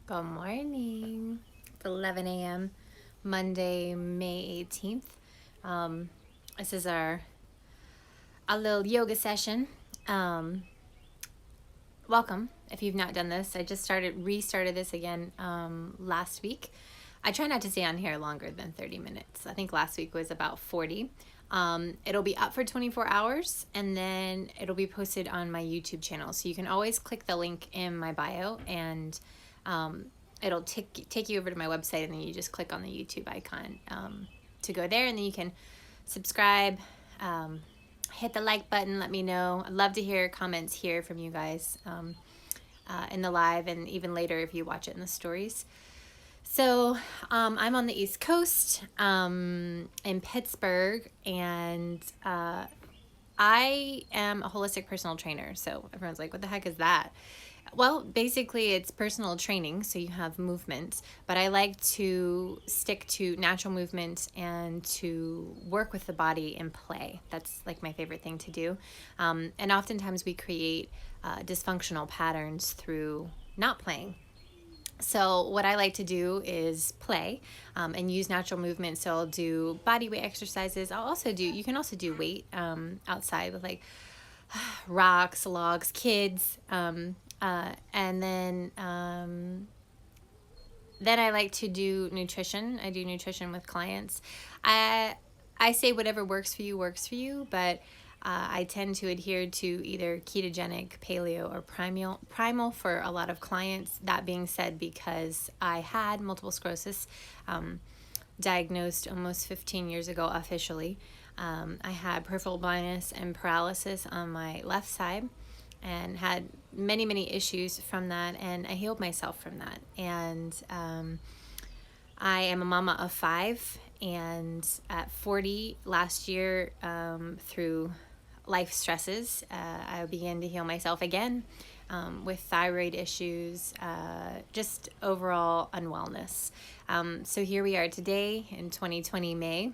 Good morning. It's 11 a.m. Monday, May 18th. This is our little yoga session. Welcome. If you've not done this, I just restarted this again last week. I try not to stay on here longer than 30 minutes. I think last week was about 40. It'll be up for 24 hours and then it'll be posted on my YouTube channel. So you can always click the link in my bio and it'll take you over to my website, and then you just click on the YouTube icon to go there, and then you can subscribe, hit the like button, let me know. I'd love to hear comments here from you guys in the live, and even later if you watch it in the stories. So I'm on the East Coast in Pittsburgh, and I am a holistic personal trainer. So everyone's like, what the heck is that? Well, basically it's personal training, so you have movement, but I like to stick to natural movement and to work with the body and play. That's like my favorite thing to do. And oftentimes we create dysfunctional patterns through not playing. So what I like to do is play and use natural movement. So I'll do body weight exercises. You can also do weight outside with like rocks, logs, kids. And then I like to do nutrition. I do nutrition with clients. I say whatever works for you, but I tend to adhere to either ketogenic, paleo, or primal for a lot of clients. That being said, because I had multiple sclerosis, diagnosed almost 15 years ago officially. I had peripheral blindness and paralysis on my left side and had many issues from that, and I healed myself from that. And I am a mama of 5, and at 40 last year, through life stresses, I began to heal myself again with thyroid issues, just overall unwellness. So here we are today in 2020 May,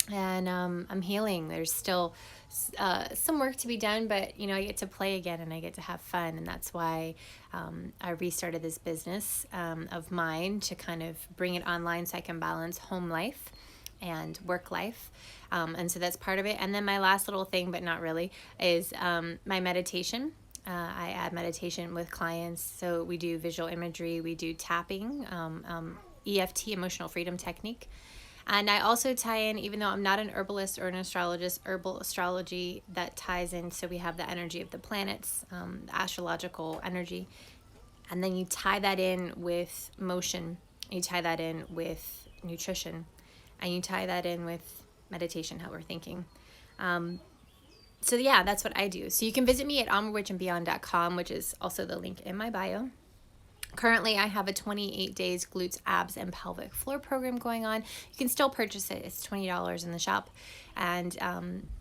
and I'm healing. There's still some work to be done, but I get to play again and I get to have fun, and that's why I restarted this business of mine to kind of bring it online so I can balance home life and work life. And so that's part of it. And then my last little thing, but not really, is my meditation. I add meditation with clients. So we do visual imagery, we do tapping, EFT, emotional freedom technique. And I also tie in, even though I'm not an herbalist or an astrologist, herbal astrology that ties in. So we have the energy of the planets, the astrological energy. And then you tie that in with motion. You tie that in with nutrition. And you tie that in with meditation, how we're thinking. So yeah, that's what I do. So you can visit me at onwardwitchandbeyond.com, which is also the link in my bio. Currently, I have a 28 days glutes, abs, and pelvic floor program going on. You can still purchase it. It's $20 in the shop. And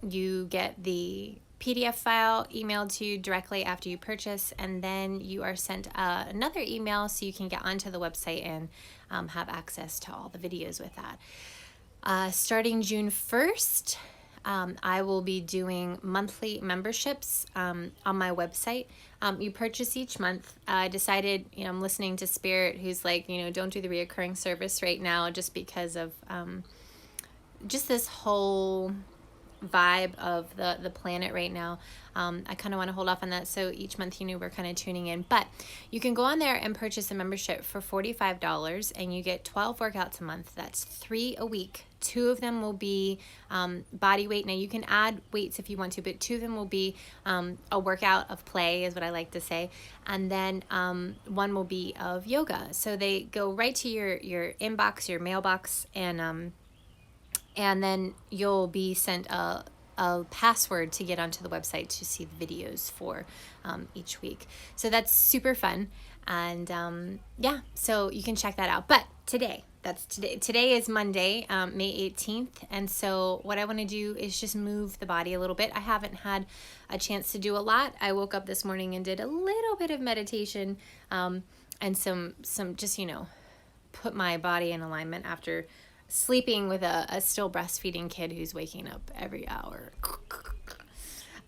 you get the PDF file emailed to you directly after you purchase. And then you are sent another email so you can get onto the website and have access to all the videos with that. Starting June 1st, I will be doing monthly memberships on my website. You purchase each month. I decided, I'm listening to Spirit, who's like, don't do the reoccurring service right now, just because of just this whole vibe of the planet right now. I kind of want to hold off on that, so each month we're kind of tuning in. But you can go on there and purchase a membership for $45, and you get 12 workouts a month. That's 3 a week. 2 of them will be body weight. Now you can add weights if you want to, but 2 of them will be a workout of play, is what I like to say, and then 1 will be of yoga. So they go right to your inbox, your mailbox, and then you'll be sent a password to get onto the website to see the videos for each week. So that's super fun. And yeah, so you can check that out. But today is Monday, May 18th. And so what I want to do is just move the body a little bit. I haven't had a chance to do a lot. I woke up this morning and did a little bit of meditation and some just, put my body in alignment after sleeping with a still breastfeeding kid who's waking up every hour.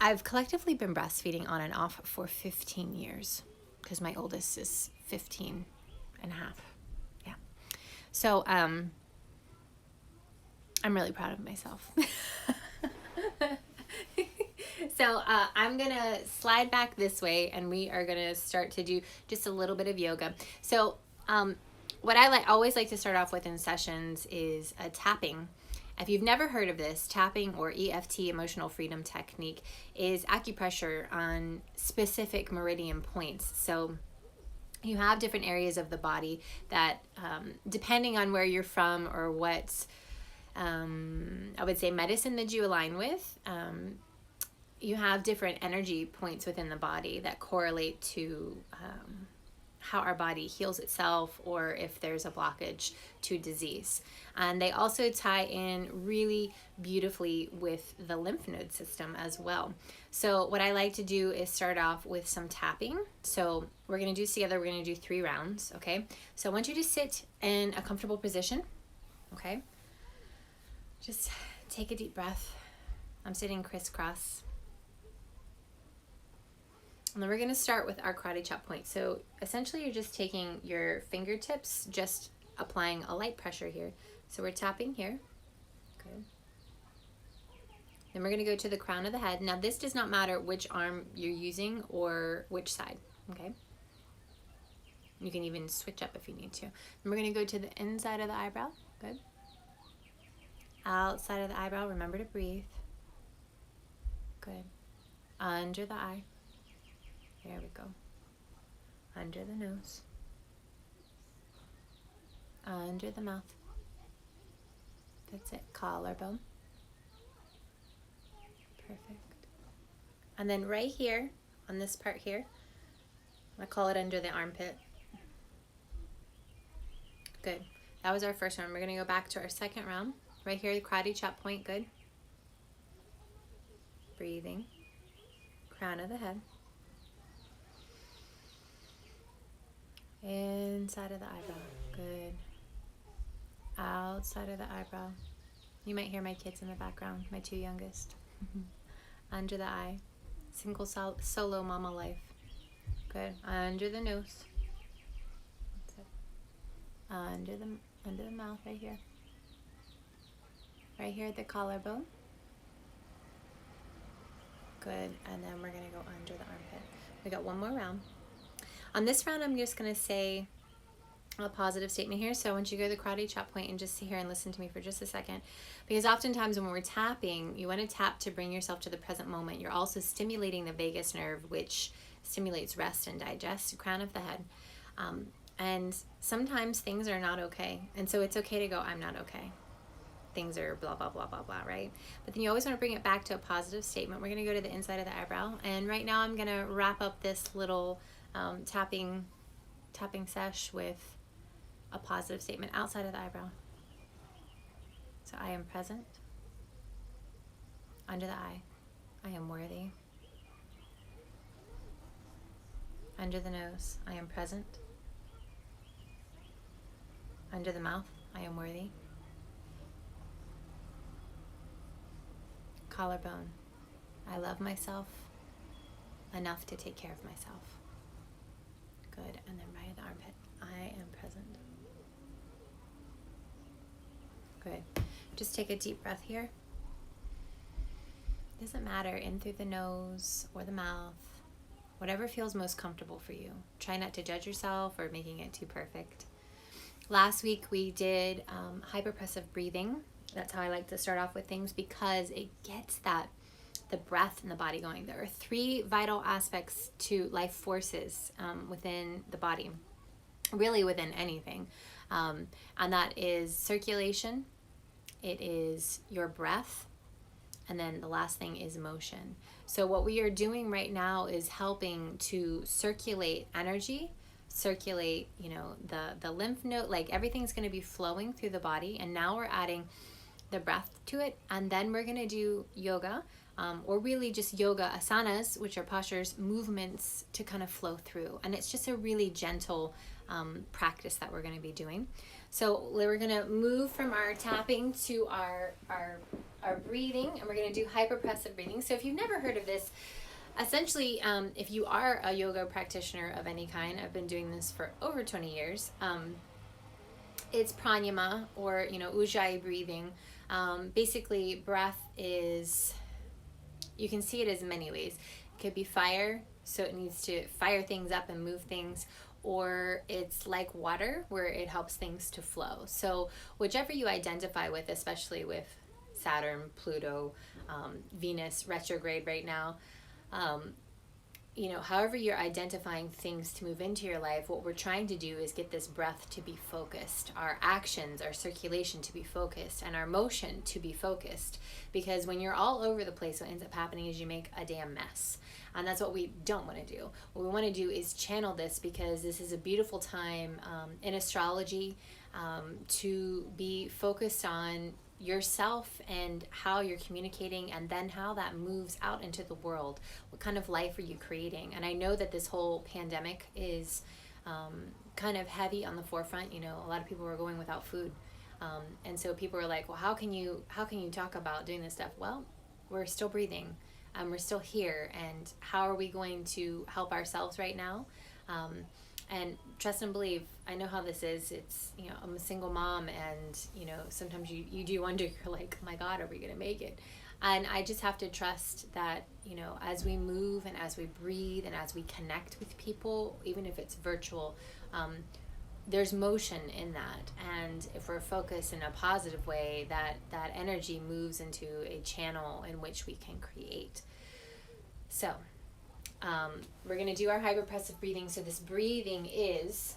I've collectively been breastfeeding on and off for 15 years because my oldest is 15 and a half. Yeah. So I'm really proud of myself. So I'm gonna slide back this way, and we are gonna start to do just a little bit of yoga. So what I always like to start off with in sessions is a tapping. If you've never heard of this, tapping or EFT, emotional freedom technique, is acupressure on specific meridian points. So you have different areas of the body that, depending on where you're from or what, I would say, medicine that you align with, you have different energy points within the body that correlate to how our body heals itself, or if there's a blockage to disease. And they also tie in really beautifully with the lymph node system as well. So what I like to do is start off with some tapping. So we're going to do together, we're going to do 3 rounds, okay? So I want you to sit in a comfortable position, okay? Just take a deep breath. I'm sitting crisscross. And then we're going to start with our karate chop point. So essentially you're just taking your fingertips, just applying a light pressure here. So we're tapping here. Good. Then we're going to go to the crown of the head. Now this does not matter which arm you're using or which side. Okay. You can even switch up if you need to. And we're going to go to the inside of the eyebrow. Good. Outside of the eyebrow, remember to breathe. Good. Under the eye. There we go. Under the nose. Under the mouth. That's it. Collarbone. Perfect. And then right here, on this part here, I call it under the armpit. Good. That was our first round. We're going to go back to our second round. Right here, the karate chop point. Good. Breathing. Crown of the head. Inside of the eyebrow. Good. Outside of the eyebrow. You might hear my kids in the background, my 2 youngest. Under the eye. Single solo mama life. Good. Under the nose. That's it. Under the mouth right here. Right here at the collarbone. Good. And then we're going to go under the armpit. We got one more round. On this round, I'm just going to say a positive statement here. So I want you to go to the karate chop point and just sit here and listen to me for just a second. Because oftentimes when we're tapping, you want to tap to bring yourself to the present moment. You're also stimulating the vagus nerve, which stimulates rest and digest, crown of the head. And sometimes things are not okay. And so it's okay to go, I'm not okay. Things are blah, blah, blah, blah, blah, right? But then you always want to bring it back to a positive statement. We're going to go to the inside of the eyebrow. And right now I'm going to wrap up this little tapping sesh with a positive statement outside of the eyebrow. So I am present. Under the eye, I am worthy. Under the nose, I am present. Under the mouth, I am worthy. Collarbone, I love myself enough to take care of myself. Good. And then right at the armpit, I am present. Good. Just take a deep breath here. Doesn't matter, in through the nose or the mouth, whatever feels most comfortable for you. Try not to judge yourself or making it too perfect. Last week we did hyperpressive breathing. That's how I like to start off with things, because it gets the breath in the body going. There are 3 vital aspects to life forces within the body, really within anything. And that is circulation, it is your breath, and then the last thing is motion. So what we are doing right now is helping to circulate energy, circulate, the lymph node, like everything's going to be flowing through the body. And now we're adding the breath to it. And then we're going to do yoga, or really just yoga asanas, which are postures, movements to kind of flow through. And it's just a really gentle practice that we're going to be doing. So we're going to move from our tapping to our breathing, and we're going to do hyperpressive breathing. So if you've never heard of this, Essentially, if you are a yoga practitioner of any kind, I've been doing this for over 20 years. It's pranayama, or ujjayi breathing. Basically, breath is, you can see it as many ways. It could be fire, so it needs to fire things up and move things, or it's like water, where it helps things to flow. So whichever you identify with, especially with Saturn, Pluto, Venus retrograde right now, however you're identifying things to move into your life, what we're trying to do is get this breath to be focused, our actions, our circulation to be focused, and our motion to be focused. Because when you're all over the place, what ends up happening is you make a damn mess. And that's what we don't want to do. What we want to do is channel this, because this is a beautiful time in astrology to be focused on yourself and how you're communicating, and then how that moves out into the world. What kind of life are you creating? And I know that this whole pandemic is kind of heavy on the forefront. A lot of people are going without food, and so people are like, well, how can you talk about doing this stuff? Well, we're still breathing, we're still here, and how are we going to help ourselves right now? And trust and believe, I know how this is. It's, I'm a single mom, and, sometimes you do wonder, you're like, oh my God, are we going to make it? And I just have to trust that, as we move and as we breathe and as we connect with people, even if it's virtual, there's motion in that. And if we're focused in a positive way, that energy moves into a channel in which we can create. So, we're going to do our hyperpressive breathing. So this breathing is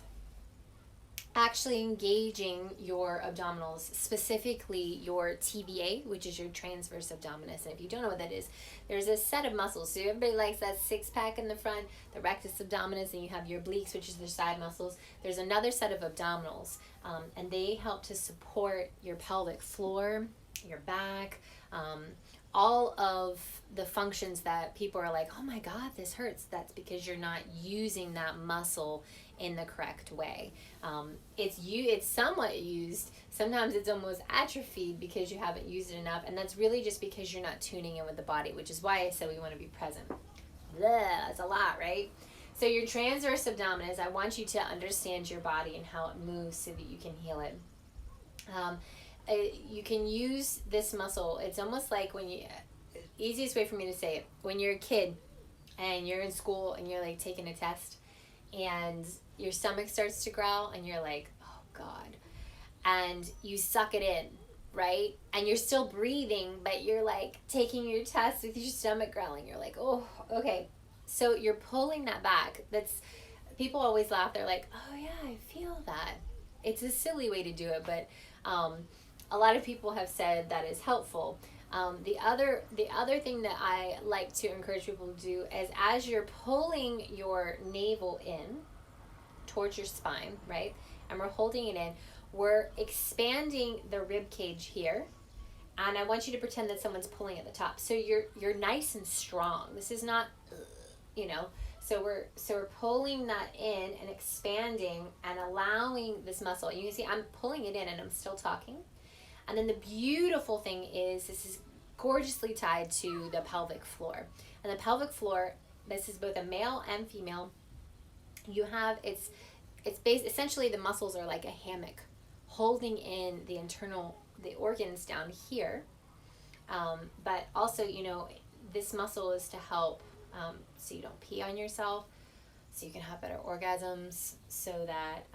actually engaging your abdominals, specifically your TVA, which is your transverse abdominis. And if you don't know what that is, there's a set of muscles. So everybody likes that six-pack in the front, the rectus abdominis, and you have your obliques, which is the side muscles. There's another set of abdominals, and they help to support your pelvic floor, your back, all of the functions that people are like, oh my God, this hurts. That's because you're not using that muscle in the correct way. It's somewhat used. Sometimes it's almost atrophied because you haven't used it enough. And that's really just because you're not tuning in with the body, which is why I said we want to be present. That's a lot, right? So your transverse abdominis, I want you to understand your body and how it moves so that you can heal it. You can use this muscle. It's almost like easiest way for me to say it, when you're a kid and you're in school and you're like taking a test and your stomach starts to growl and you're like, oh God, and you suck it in, right? And you're still breathing, but you're like taking your test with your stomach growling. You're like, oh, okay. So you're pulling that back. People always laugh. They're like, oh yeah, I feel that. It's a silly way to do it, but a lot of people have said that is helpful. The other thing that I like to encourage people to do is, as you're pulling your navel in towards your spine, right, and we're holding it in, we're expanding the rib cage here, and I want you to pretend that someone's pulling at the top. So you're nice and strong. This is not, So we're pulling that in and expanding and allowing this muscle. You can see I'm pulling it in and I'm still talking. And then the beautiful thing is, this is gorgeously tied to the pelvic floor. And the pelvic floor, this is both a male and female. You have, it's essentially the muscles are like a hammock holding in the organs down here. But also, this muscle is to help so you don't pee on yourself, so you can have better orgasms, so that,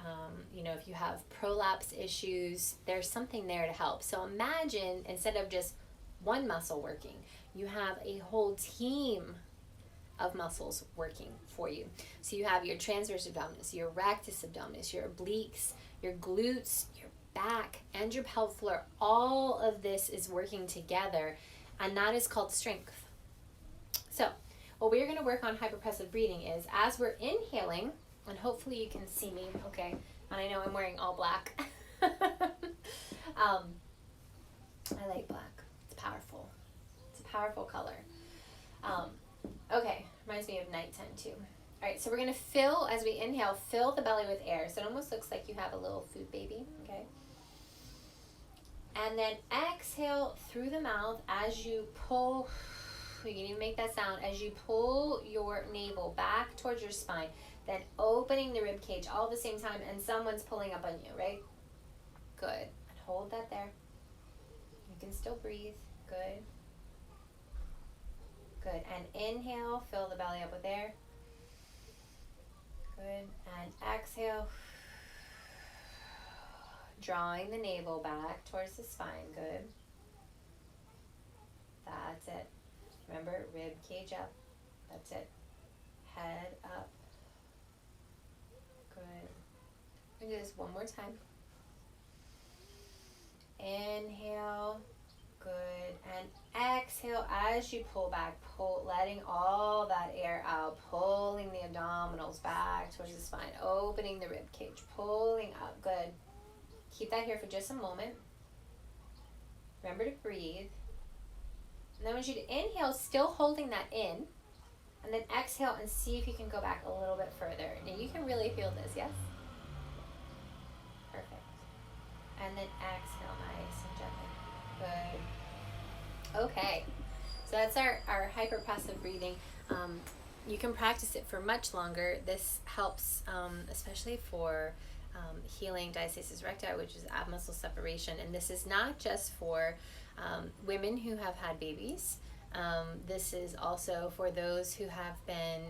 if you have prolapse issues, there's something there to help. So imagine, instead of just one muscle working, you have a whole team of muscles working for you. So you have your transverse abdominis, your rectus abdominis, your obliques, your glutes, your back, and your pelvic floor. All of this is working together, and that is called strength. So what we're going to work on hyperpressive breathing is, as we're inhaling, and hopefully you can see me, okay, and I know I'm wearing all black. I like black. It's powerful. It's a powerful color. Okay, reminds me of nighttime too. All right, so we're going to fill, as we inhale, fill the belly with air. So it almost looks like you have a little food baby, okay? And then exhale through the mouth as you pull You can even make that sound as you pull your navel back towards your spine, then opening the rib cage all at the same time, and someone's pulling up on you, right? Good. And hold that there. You can still breathe. Good. Good. And inhale, fill the belly up with air. Good. And exhale. Drawing the navel back towards the spine. Good. That's it. Remember, rib cage up. That's it. Head up. Good. We'll do this one more time. Inhale. Good. And exhale as you pull back, letting all that air out, pulling the abdominals back towards the spine, opening the rib cage, pulling up. Good. Keep that here for just a moment. Remember to breathe. And then I want you to inhale, still holding that in, and then exhale and see if you can go back a little bit further. Now you can really feel this, yes? Perfect. And then exhale nice and gently. Good. Okay. So that's our hyperpassive breathing. You can practice it for much longer. This helps, especially for healing diastasis recti, which is ab muscle separation. And this is not just for women who have had babies. This is also for those who have been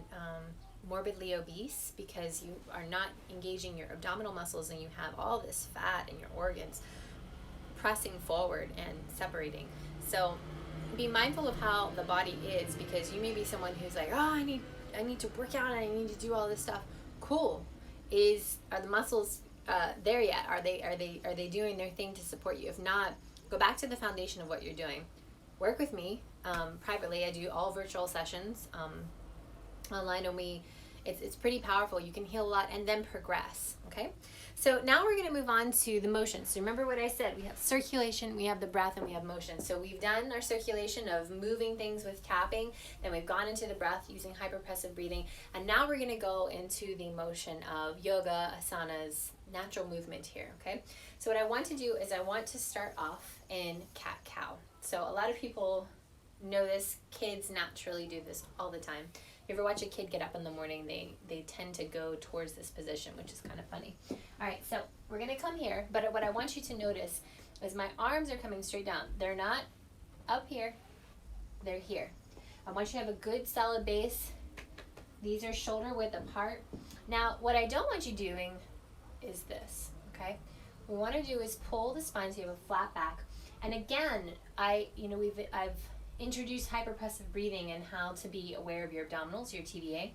morbidly obese, because you are not engaging your abdominal muscles and you have all this fat in your organs pressing forward and separating. So be mindful of how the body is, because you may be someone who's like, oh, I need to work out and I need to do all this stuff. Cool. Are the muscles there yet? Are they doing their thing to support you? If not, go back to the foundation of what you're doing. Work with me privately. I do all virtual sessions online, and it's pretty powerful. You can heal a lot and then progress. Okay, so now we're going to move on to the motion. So remember what I said, we have circulation, we have the breath, and we have motion. So we've done our circulation of moving things with tapping, then we've gone into the breath using hyperpressive breathing, and now we're going to go into the motion of yoga, asanas, natural movement here. Okay, so what I want to do is I want to start off in cat-cow. So a lot of people know this. Kids naturally do this all the time. You ever watch a kid get up in the morning, they tend to go towards this position, which is kind of funny. All right, so we're going to come here, but what I want you to notice is my arms are coming straight down. They're not up here, they're here. I want you to have a good solid base. These are shoulder width apart. Now, what I don't want you doing is this, okay? What we want to do is pull the spine so you have a flat back. And again, I've introduced hyperpressive breathing and how to be aware of your abdominals, your TVA.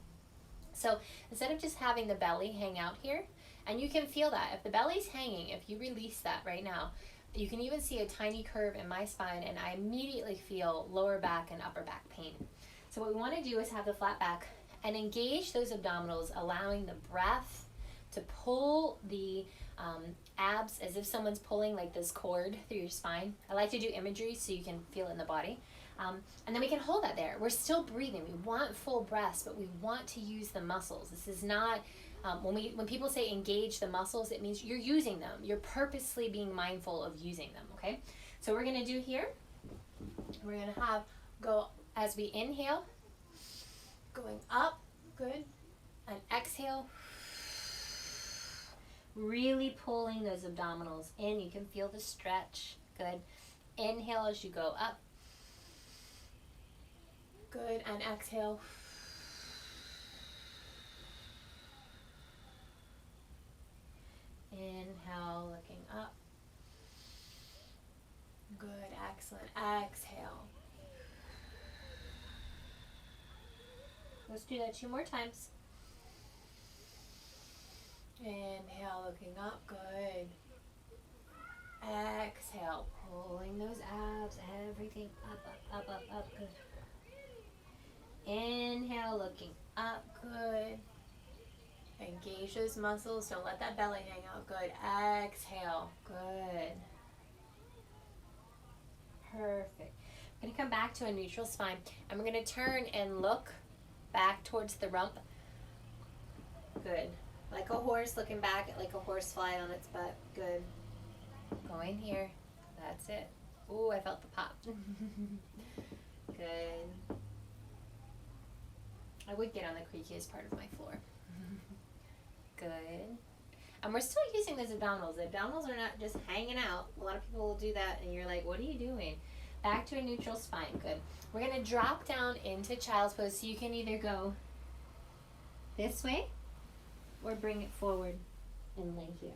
So instead of just having the belly hang out here, and you can feel that. If the belly's hanging, if you release that right now, you can even see a tiny curve in my spine, and I immediately feel lower back and upper back pain. So what we want to do is have the flat back and engage those abdominals, allowing the breath to pull the abs as if someone's pulling like this cord through your spine. I like to do imagery so you can feel it in the body. And then we can hold that there. We're still breathing. We want full breaths, but we want to use the muscles. This is not, when people say engage the muscles, it means you're using them. You're purposely being mindful of using them, okay? So we're going to do here, we're going to have go as we inhale, going up, good, and exhale, really pulling those abdominals in. You can feel the stretch, good. Inhale as you go up. Good, and exhale. Inhale, looking up. Good, excellent. Exhale. Let's do that 2 more times. Inhale, looking up, good. Exhale, pulling those abs, everything up, good. Inhale, looking up, good. Engage those muscles, don't let that belly hang out, good. Exhale, good. Perfect. I'm going to come back to a neutral spine, and we're going to turn and look back towards the rump. Good. Like a horse looking back, like a horse fly on its butt. Good. Going here. That's it. Ooh, I felt the pop. Good. I would get on the creakiest part of my floor. Good. And we're still using those abdominals. The abdominals are not just hanging out. A lot of people will do that and you're like, what are you doing? Back to a neutral spine. Good. We're going to drop down into child's pose. So you can either go this way or bring it forward and lay here.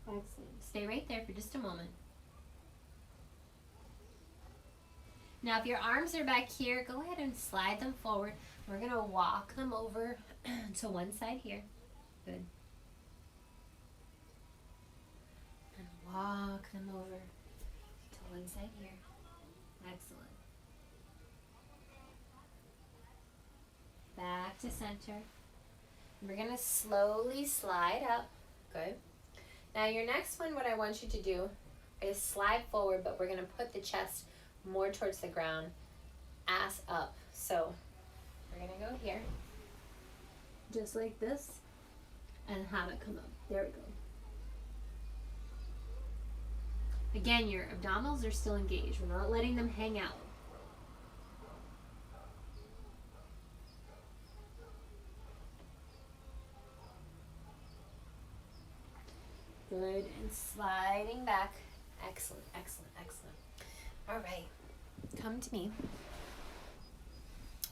Excellent. Stay right there for just a moment. Now if your arms are back here, go ahead and slide them forward. We're going to walk them over to one side here. Good. And walk them over to one side here. Excellent. Back to center. We're going to slowly slide up. Good. Now your next one, what I want you to do is slide forward, but we're going to put the chest more towards the ground, ass up. So we're going to go here, just like this, and have it come up. There we go. Again, your abdominals are still engaged. We're not letting them hang out. Good, and sliding back. Excellent, excellent, excellent. All right, come to me.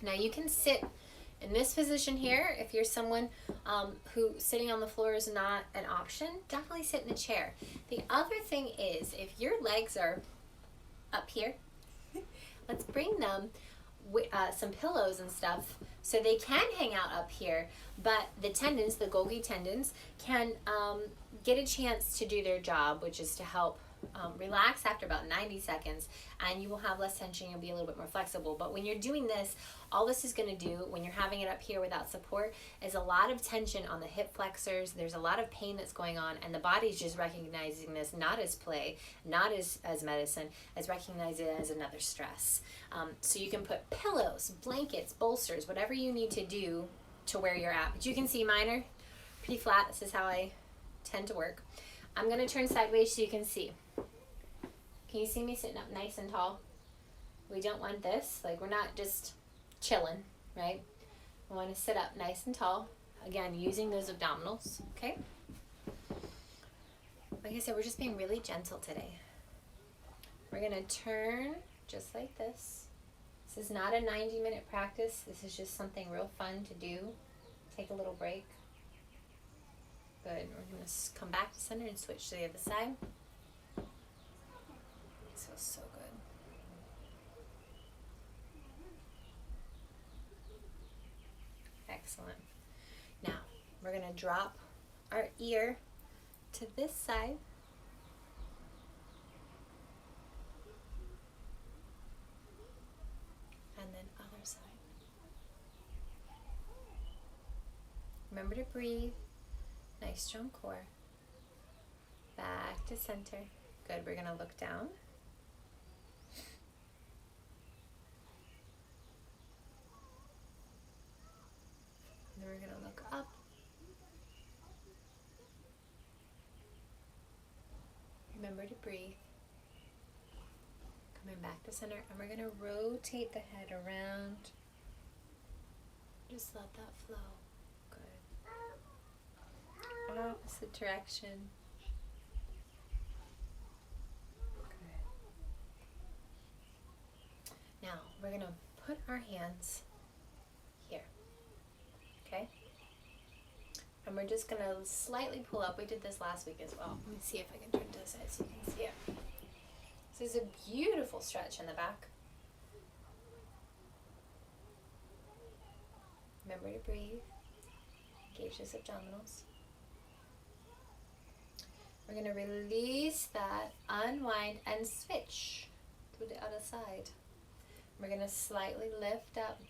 Now you can sit in this position here. If you're someone who sitting on the floor is not an option, definitely sit in the chair. The other thing is, if your legs are up here, let's bring them with some pillows and stuff so they can hang out up here, but the tendons, the Golgi tendons, can get a chance to do their job, which is to help relax after about 90 seconds, and you will have less tension. You'll be a little bit more flexible. But when you're doing this, all this is going to do when you're having it up here without support is a lot of tension on the hip flexors. There's a lot of pain that's going on, and the body's just recognizing this not as play, not as medicine, as recognizing it as another stress. So you can put pillows, blankets, bolsters, whatever you need to do to where you're at. But you can see mine are pretty flat. This is how I tend to work. I'm going to turn sideways so you can see. Can you see me sitting up nice and tall? We don't want this. Like, we're not just chilling, right? I want to sit up nice and tall. Again, using those abdominals, okay? Like I said, we're just being really gentle today. We're going to turn just like this. This is not a 90-minute practice. This is just something real fun to do. Take a little break. Good. We're going to come back to center and switch to the other side. This feels so good. Excellent. Now, we're going to drop our ear to this side. And then other side. Remember to breathe. Nice strong core. Back to center. Good. We're going to look down. And then we're going to look up. Remember to breathe. Coming back to center. And we're going to rotate the head around. Just let that flow. Opposite direction. Good. Now we're going to put our hands here. Okay? And we're just going to slightly pull up. We did this last week as well. Let me see if I can turn to the side so you can see it. This is a beautiful stretch in the back. Remember to breathe. Engage those abdominals. We're going to release that, unwind, and switch to the other side. We're going to slightly lift up.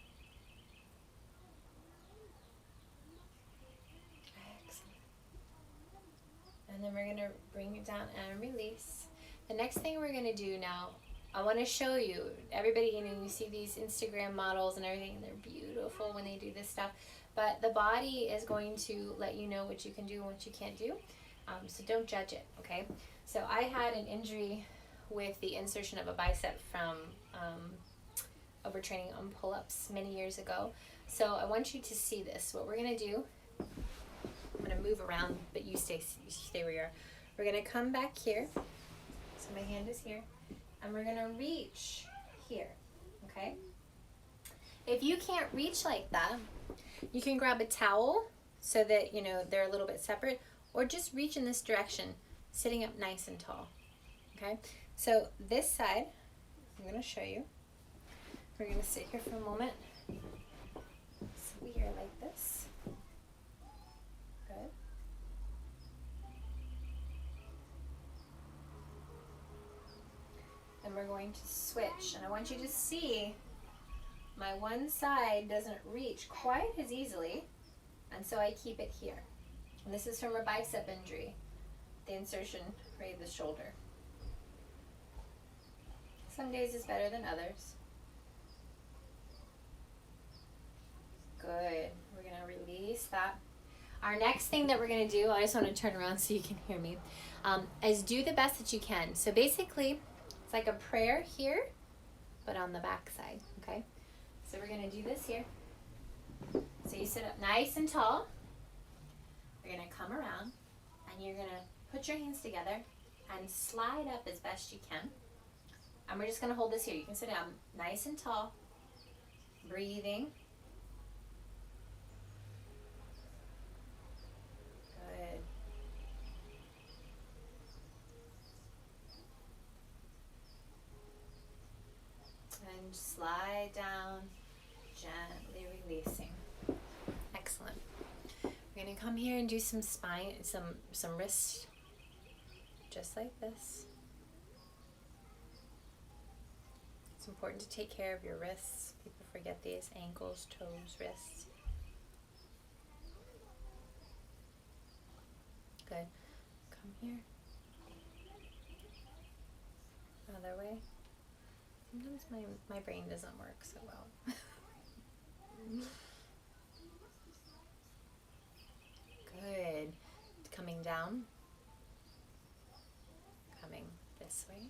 Excellent. And then we're going to bring it down and release. The next thing we're going to do now, I want to show you, everybody, you see these Instagram models and everything, and they're beautiful when they do this stuff. But the body is going to let you know what you can do and what you can't do. So don't judge it, okay? So I had an injury with the insertion of a bicep from overtraining on pull-ups many years ago. So I want you to see this. What we're gonna do, I'm gonna move around, but you stay where you are. We're gonna come back here. So my hand is here, and we're gonna reach here, okay? If you can't reach like that, you can grab a towel so that, you know, they're a little bit separate, or just reach in this direction, sitting up nice and tall, okay? So this side, I'm gonna show you. We're gonna sit here for a moment. Sit here like this. Good. And we're going to switch, and I want you to see my one side doesn't reach quite as easily, and so I keep it here. And this is from a bicep injury, the insertion right of the shoulder. Some days is better than others. Good. We're going to release that. Our next thing that we're going to do, I just want to turn around so you can hear me, is do the best that you can. So basically, it's like a prayer here, but on the back side, okay? So we're going to do this here. So you sit up nice and tall. You're going to come around, and you're going to put your hands together and slide up as best you can. And we're just going to hold this here. You can sit down nice and tall, breathing. Good. And slide down, gently releasing. Excellent. We're going to come here and do some spine, some wrist, just like this. It's important to take care of your wrists. People forget these: ankles, toes, wrists. Good. Come here. Other way. Sometimes my brain doesn't work so well. Good. Coming down. Coming this way.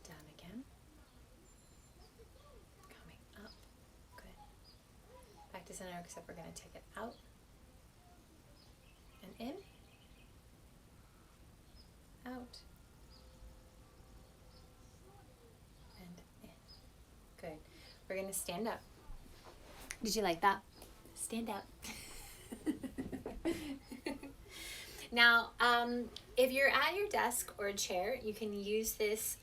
Down again. Coming up. Good. Back to center, except we're going to take it out. And in. Out. And in. Good. We're going to stand up. Did you like that? Stand up. Now, if you're at your desk or a chair, you can use this.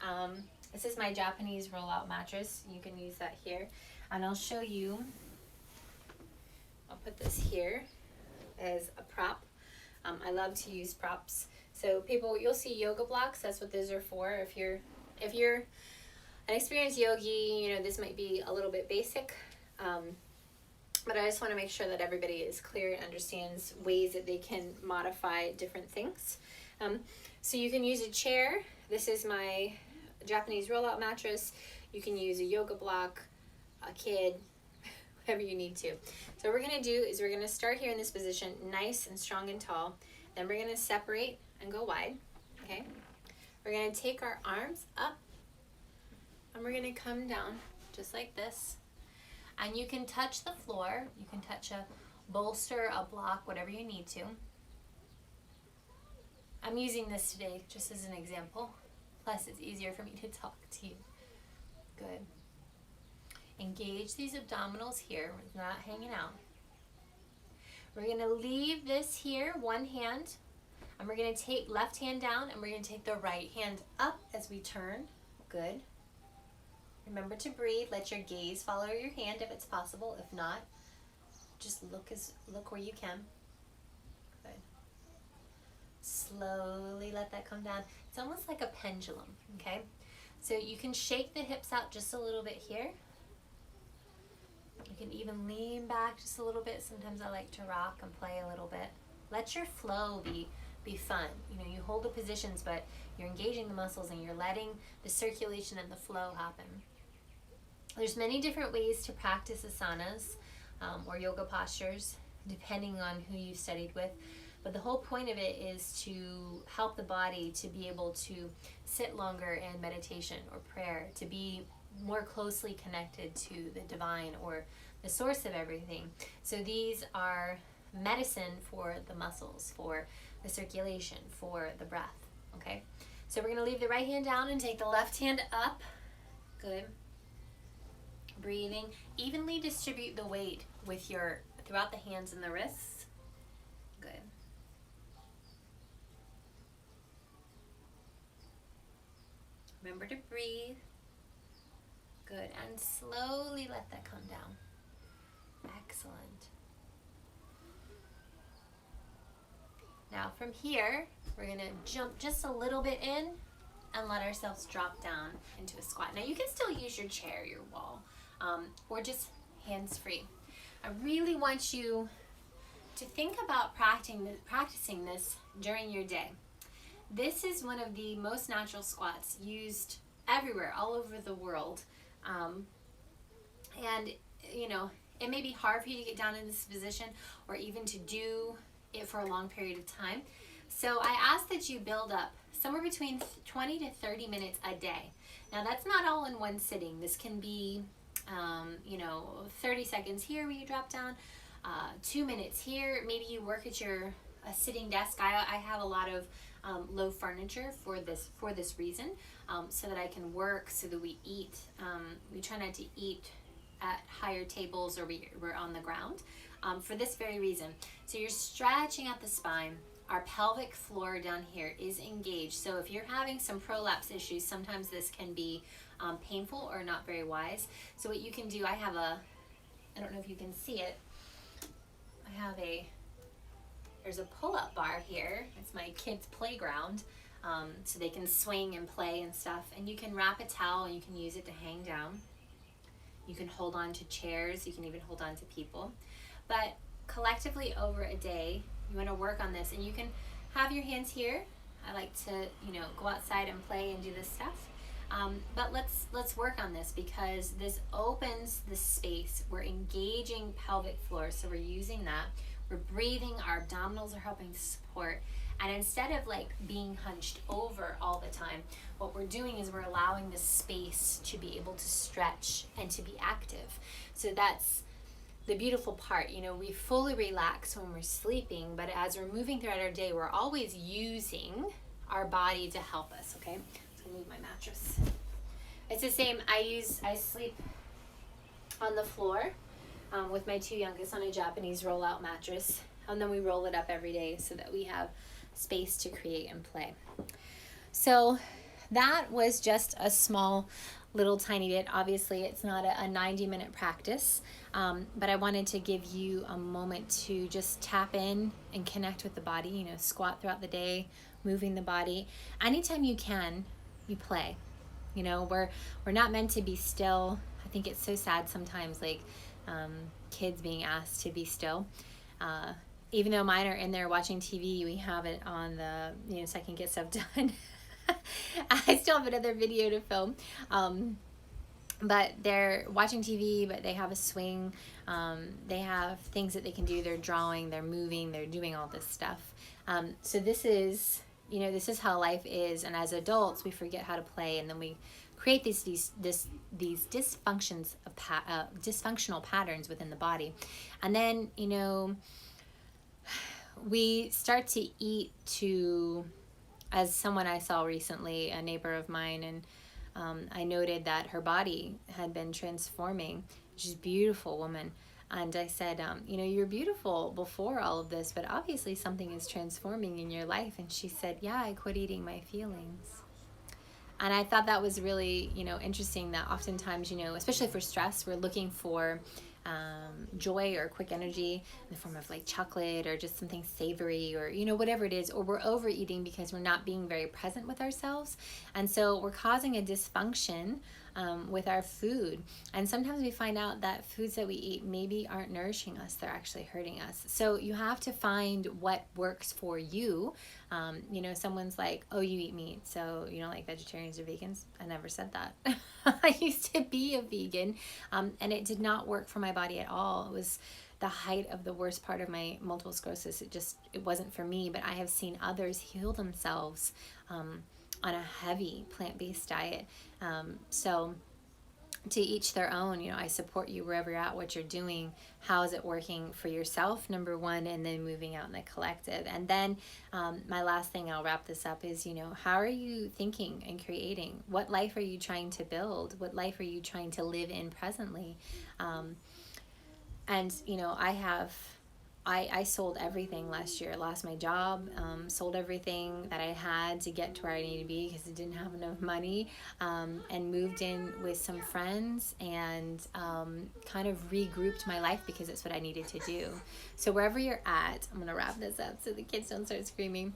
This is my Japanese rollout mattress. You can use that here. And I'll show you. I'll put this here as a prop. I love to use props. So people, you'll see yoga blocks. That's what those are for. If you're an experienced yogi, you know, this might be a little bit basic. But I just want to make sure that everybody is clear and understands ways that they can modify different things. So you can use a chair. This is my Japanese rollout mattress. You can use a yoga block, a kid, whatever you need to. So what we're going to do is we're going to start here in this position, nice and strong and tall. Then we're going to separate and go wide. Okay. We're going to take our arms up, and we're going to come down just like this. And you can touch the floor. You can touch a bolster, a block, whatever you need to. I'm using this today just as an example. Plus, it's easier for me to talk to you. Good. Engage these abdominals here. It's not hanging out. We're going to leave this here, one hand. And we're going to take left hand down, and we're going to take the right hand up as we turn. Good. Remember to breathe. Let your gaze follow your hand if it's possible. If not, just look where you can. Good. Slowly let that come down. It's almost like a pendulum, okay? So you can shake the hips out just a little bit here. You can even lean back just a little bit. Sometimes I like to rock and play a little bit. Let your flow be fun. You know, you hold the positions, but you're engaging the muscles and you're letting the circulation and the flow happen. There's many different ways to practice asanas or yoga postures, depending on who you studied with. But the whole point of it is to help the body to be able to sit longer in meditation or prayer, to be more closely connected to the divine or the source of everything. So these are medicine for the muscles, for the circulation, for the breath. Okay, so we're going to leave the right hand down and take the left hand up. Good. Breathing. Evenly distribute the weight with your throughout the hands and the wrists. Good. Remember to breathe. Good. And slowly let that come down. Excellent. Now from here, we're going to jump just a little bit in and let ourselves drop down into a squat. Now you can still use your chair, your wall, or just hands free. I really want you to think about practicing this during your day. This is one of the most natural squats used everywhere, all over the world. And, you know, it may be hard for you to get down in this position or even to do it for a long period of time. So I ask that you build up somewhere between 20 to 30 minutes a day. Now that's not all in one sitting. This can be, 30 seconds here where you drop down, 2 minutes here. Maybe you work at your sitting desk. I have a lot of low furniture for this reason, so that I can work, so that we eat. We try not to eat at higher tables or we're on the ground for this very reason. So you're stretching out the spine. Our pelvic floor down here is engaged. So if you're having some prolapse issues, sometimes this can be painful or not very wise. So what you can do, I don't know if you can see it, there's a pull-up bar here. It's my kids' playground, so they can swing and play and stuff. And you can wrap a towel and you can use it to hang down. You can hold on to chairs. You can even hold on to people. But collectively over a day, you want to work on this, and you can have your hands here. I like to, go outside and play and do this stuff. But let's work on this, because this opens the space. We're engaging pelvic floor, so we're using that. We're breathing. Our abdominals are helping to support. And instead of being hunched over all the time, what we're doing is we're allowing the space to be able to stretch and to be active. So that's the beautiful part. We fully relax when we're sleeping, but as we're moving throughout our day, we're always using our body to help us. Okay, so I'll move my mattress. It's the same. I sleep on the floor with my two youngest on a Japanese roll-out mattress, and then we roll it up every day so that we have space to create and play. So that was just a small little tiny bit. Obviously it's not a 90-minute practice, but I wanted to give you a moment to just tap in and connect with the body. Squat throughout the day, moving the body. Anytime you can, you play. We're not meant to be still. I think it's so sad sometimes, kids being asked to be still. Even though mine are in there watching TV, we have it on so I can get stuff done. I still have another video to film. But they're watching TV, but they have a swing. They have things that they can do. They're drawing, they're moving, they're doing all this stuff. So this is how life is. And as adults, we forget how to play, and then we create these dysfunctional patterns within the body. And then, we start to eat to, as someone I saw recently, a neighbor of mine, and I noted that her body had been transforming. She's a beautiful woman. And I said, you're beautiful before all of this, but obviously something is transforming in your life. And she said, yeah, I quit eating my feelings. And I thought that was really, interesting, that oftentimes, especially for stress, we're looking for joy or quick energy in the form of chocolate or just something savory, or whatever it is, or we're overeating because we're not being very present with ourselves, and so we're causing a dysfunction with our food. And sometimes we find out that foods that we eat maybe aren't nourishing us, they're actually hurting us. So you have to find what works for you. Someone's like, oh, you eat meat, so you don't like vegetarians or vegans. I never said that. I used to be a vegan, and it did not work for my body at all. It was the height of the worst part of my multiple sclerosis. It wasn't for me, but I have seen others heal themselves on a heavy plant-based diet. So to each their own. You know, I support you wherever you're at, what you're doing, how is it working for yourself, number one, and then moving out in the collective. And then my last thing, I'll wrap this up, is, you know, how are you thinking and creating? What life are you trying to build? What life are you trying to live in presently? And, you know, I sold everything last year. Lost my job, sold everything that I had to get to where I needed to be because I didn't have enough money, and moved in with some friends and kind of regrouped my life because it's what I needed to do. So wherever you're at, I'm going to wrap this up so the kids don't start screaming.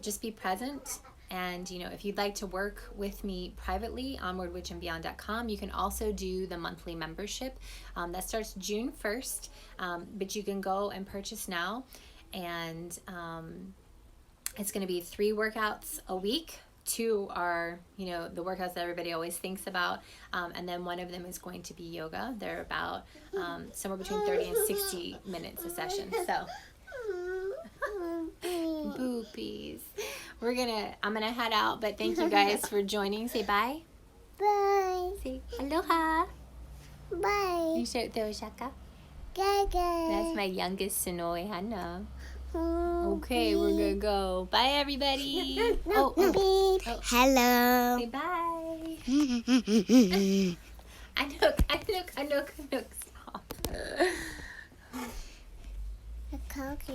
Just be present. And, you know, if you'd like to work with me privately, onwardwitchandbeyond.com. You can also do the monthly membership. That starts June 1st, but you can go and purchase now. And it's going to be 3 workouts a week. 2 are, you know, the workouts that everybody always thinks about. And then one of them is going to be yoga. They're about somewhere between 30 and 60 minutes a session. So, boopies. I'm gonna head out, but thank you guys for joining. Say bye. Bye. Say aloha. Bye. You should do shaka. Gaga. That's my youngest Sonoy Hannah. Okay, we're gonna go. Bye, everybody. Oh. Hello. Say bye. Anook. Stop. A coffee.